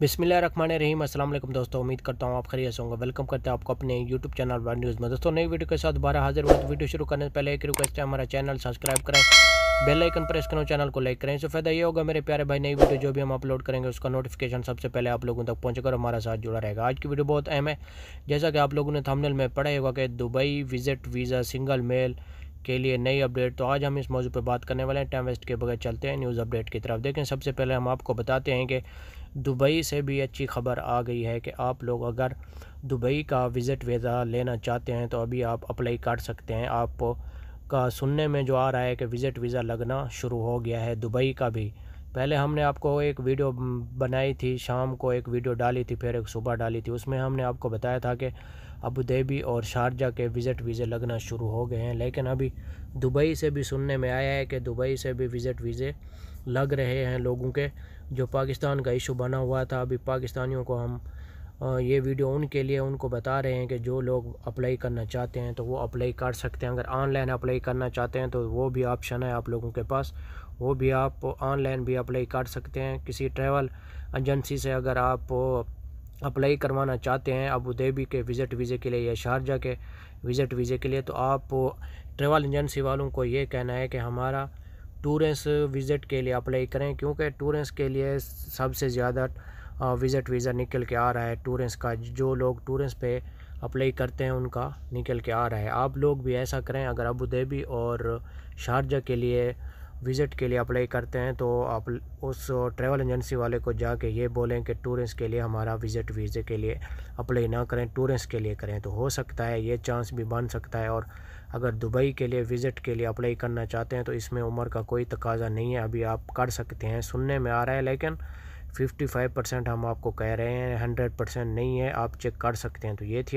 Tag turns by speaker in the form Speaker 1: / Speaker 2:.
Speaker 1: बिस्मिल्लाहिर्रहमानिर्रहीम। अस्सलाम वालेकुम दोस्तों, उम्मीद करता हूँ आप खैरियत से होंगे। वेलकम करते हैं आपको अपने यूट्यूब चैनल वन न्यूज़ में। दोस्तों, नई वीडियो के साथ दोबारा हाजिर हुआ। तो वीडियो शुरू करने से पहले एक रिक्वेस्ट है, हमारा चैनल सब्सक्राइब करें, बेल आइकन प्रेस करें, चैनल को लाइक करें। इससे फ़ायदा ये होगा मेरे प्यारे भाई, नई वीडियो जो भी हम अपलोड करेंगे उसका नोटिफिकेशन सबसे पहले आप लोगों तक पहुँचेगा और हमारा साथ जुड़ा रहेगा। आज की वीडियो बहुत अहम है। जैसा कि आप लोगों ने थंबनेल में पढ़ा होगा कि Dubai visit visa single male के लिए नई अपडेट। तो आज हम इस मौजू पर बात करने वाले हैं। टाइम वेस्ट के बगैर चलते हैं न्यूज़ अपडेट की तरफ। देखें, सबसे पहले हम आपको बताते हैं कि दुबई से भी अच्छी खबर आ गई है कि आप लोग अगर दुबई का विज़िट वीज़ा लेना चाहते हैं तो अभी आप अप्लाई कर सकते हैं। आप का सुनने में जो आ रहा है कि विज़िट वीज़ा लगना शुरू हो गया है दुबई का भी। पहले हमने आपको एक वीडियो बनाई थी, शाम को एक वीडियो डाली थी, फिर एक सुबह डाली थी। उसमें हमने आपको बताया था कि अबू धाबी और शारजा के विज़िट वीज़े लगना शुरू हो गए हैं। लेकिन अभी दुबई से भी सुनने में आया है कि दुबई से भी विज़िट वीज़े लग रहे हैं लोगों के। जो पाकिस्तान का इशू बना हुआ था, अभी पाकिस्तानियों को हम ये वीडियो उनके लिए उनको बता रहे हैं कि जो लोग अप्लाई करना चाहते हैं तो वो अप्लाई कर सकते हैं। अगर ऑनलाइन अप्लाई करना चाहते हैं तो वो भी ऑप्शन है आप लोगों के पास, वो भी आप ऑनलाइन भी अप्लाई कर सकते हैं। किसी ट्रैवल एजेंसी से अगर आप अप्लाई करवाना चाहते हैं अबू धाबी के विज़िट वीज़े के लिए या शारजा के विज़िट वीज़े के लिए, तो आप ट्रैवल एजेंसी वालों को ये कहना है कि हमारा टूरिस्ट विज़िट के लिए अप्लाई करें, क्योंकि टूरिस्ट के लिए सबसे ज़्यादा विज़िट वीज़ा निकल के आ रहा है। टूरिस्ट का, जो लोग टूरिस्ट पे अप्लाई करते हैं उनका निकल के आ रहा है। आप लोग भी ऐसा करें। अगर अबू धाबी और शारजा के लिए विज़िट के लिए अप्लाई करते हैं तो आप उस ट्रैवल एजेंसी वाले को जाके ये बोलें कि टूरिस्ट के लिए हमारा विज़िट वीज़े के लिए अप्लाई ना करें, टूरिस्ट के लिए करें। तो हो सकता है ये चांस भी बन सकता है। और अगर दुबई के लिए विज़िट के लिए अप्लाई करना चाहते हैं तो इसमें उम्र का कोई तकाजा नहीं है, अभी आप कर सकते हैं। सुनने में आ रहा है, लेकिन 55% हम आपको कह रहे हैं, 100% नहीं है। आप चेक कर सकते हैं। तो ये थी